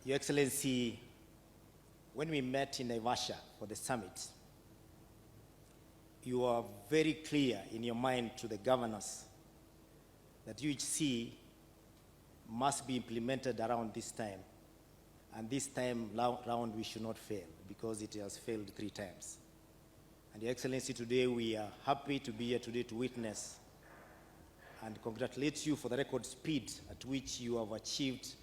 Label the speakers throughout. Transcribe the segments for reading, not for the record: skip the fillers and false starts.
Speaker 1: Your Excellency, when we met in Naivasha for the summit, you are very clear in your mind to the governors that UHC must be implemented around this time. And this time round we should not fail because it has failed 3 times. And Your Excellency, today we are happy to be here today to witness and congratulate you for the record speed at which you have achieved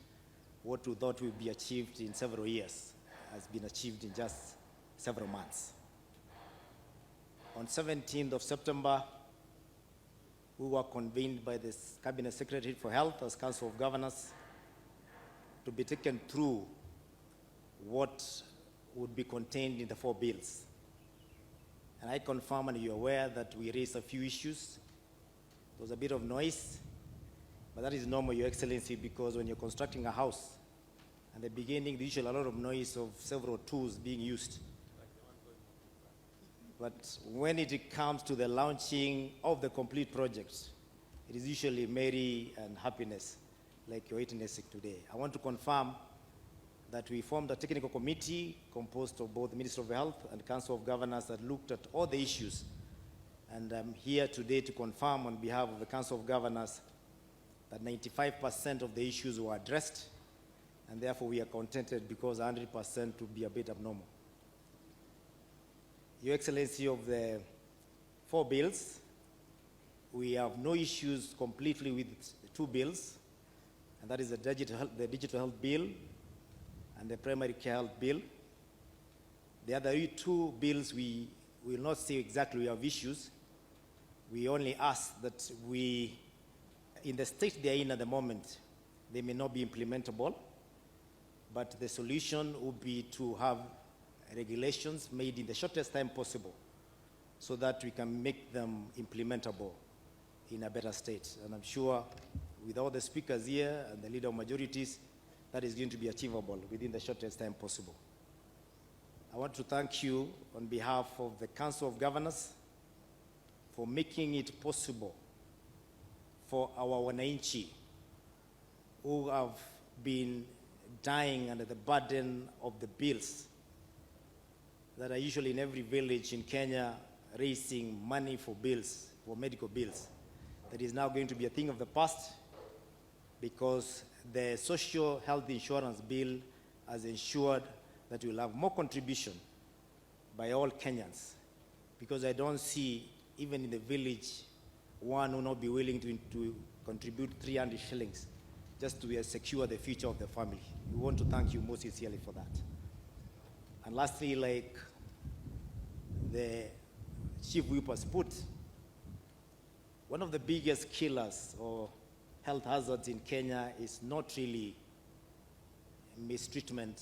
Speaker 1: what we thought would be achieved in several years has been achieved in just several months. On 17th of September, we were convened by the Cabinet Secretary for Health as Council of Governors to be taken through what would be contained in the 4 bills. And I confirm, and you're aware, that we raised a few issues. There was a bit of noise, but that is normal, Your Excellency, because when you're constructing a house, at the beginning, there's usually a lot of noise of several tools being used. But when it comes to the launching of the complete project, it is usually merry and happiness, like you're witnessing today. I want to confirm that we formed a technical committee composed of both the Minister of Health and Council of Governors that looked at all the issues. And I'm here today to confirm on behalf of the Council of Governors that 95% of the issues were addressed, and therefore we are contented because 100% would be a bit abnormal. Your Excellency, of the 4 bills, we have no issues completely with the 2 bills, and that is the digital health bill and the primary care health bill. The other 2 bills, we will not say exactly we have issues. We only ask that we, in the state they are in at the moment, they may not be implementable, but the solution would be to have regulations made in the shortest time possible so that we can make them implementable in a better state. And I'm sure with all the speakers here and the leader of majorities, that is going to be achievable within the shortest time possible. I want to thank you on behalf of the Council of Governors for making it possible for our wananchi who have been dying under the burden of the bills that are usually in every village in Kenya, raising money for bills, for medical bills. That is now going to be a thing of the past because the social health insurance bill has ensured that we'll have more contribution by all Kenyans, because I don't see, even in the village, one will not be willing to contribute 300 shillings just to secure the future of the family. We want to thank you most sincerely for that. And lastly, like the Chief Whip has put, one of the biggest killers or health hazards in Kenya is not really mistreatment,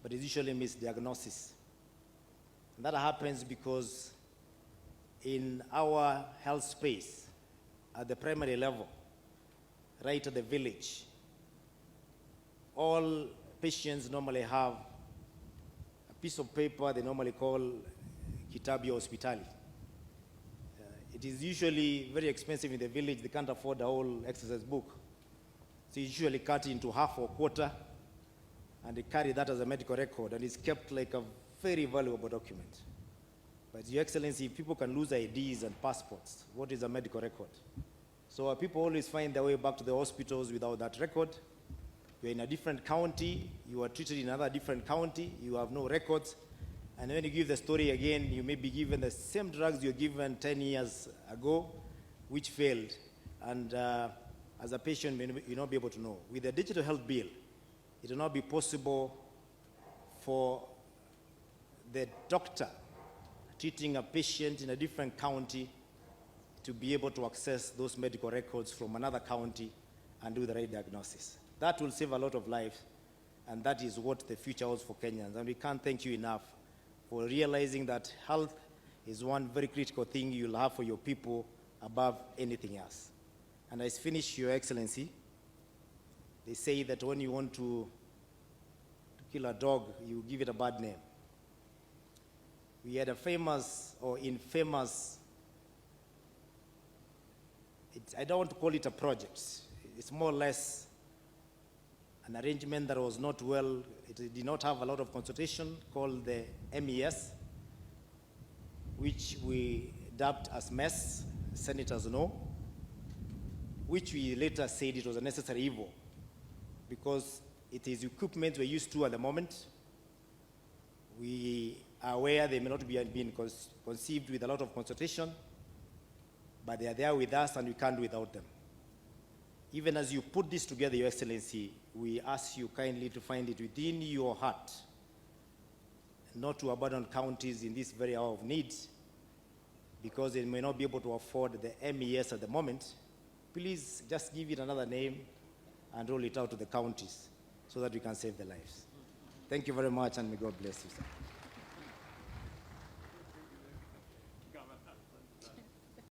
Speaker 1: but it's usually misdiagnosis. And that happens because in our health space, at the primary level, right at the village, all patients normally have a piece of paper they normally call Kitabu Hospitali. It is usually very expensive in the village. They can't afford a whole exercise book. So you usually cut it into half or quarter, and they carry that as a medical record, and it's kept like a very valuable document. But Your Excellency, if people can lose IDs and passports, what is a medical record? So people always find their way back to the hospitals without that record. You're in a different county, you are treated in another different county, you have no records, and when you give the story again, you may be given the same drugs you were given 10 years ago, which failed. And as a patient, you'll not be able to know. With the digital health bill, it will not be possible for the doctor treating a patient in a different county to be able to access those medical records from another county and do the right diagnosis. That will save a lot of lives, and that is what the future holds for Kenyans. And we can't thank you enough for realizing that health is one very critical thing you'll have for your people above anything else. And as finish, Your Excellency, they say that when you want to kill a dog, you give it a bad name. We had a famous or infamous, I don't want to call it a project, it's more or less an arrangement that was not well, it did not have a lot of consultation, called the MES, which we dubbed as MES, senators know, which we later said it was a necessary evil because it is equipment we're used to at the moment. We are aware they may not be being conceived with a lot of consultation, but they are there with us and we can't do without them. Even as you put this together, Your Excellency, we ask you kindly to find it within your heart, not to abandon counties in this very hour of need, because they may not be able to afford the MES at the moment. Please just give it another name and roll it out to the counties so that we can save their lives. Thank you very much, and may God bless you, sir.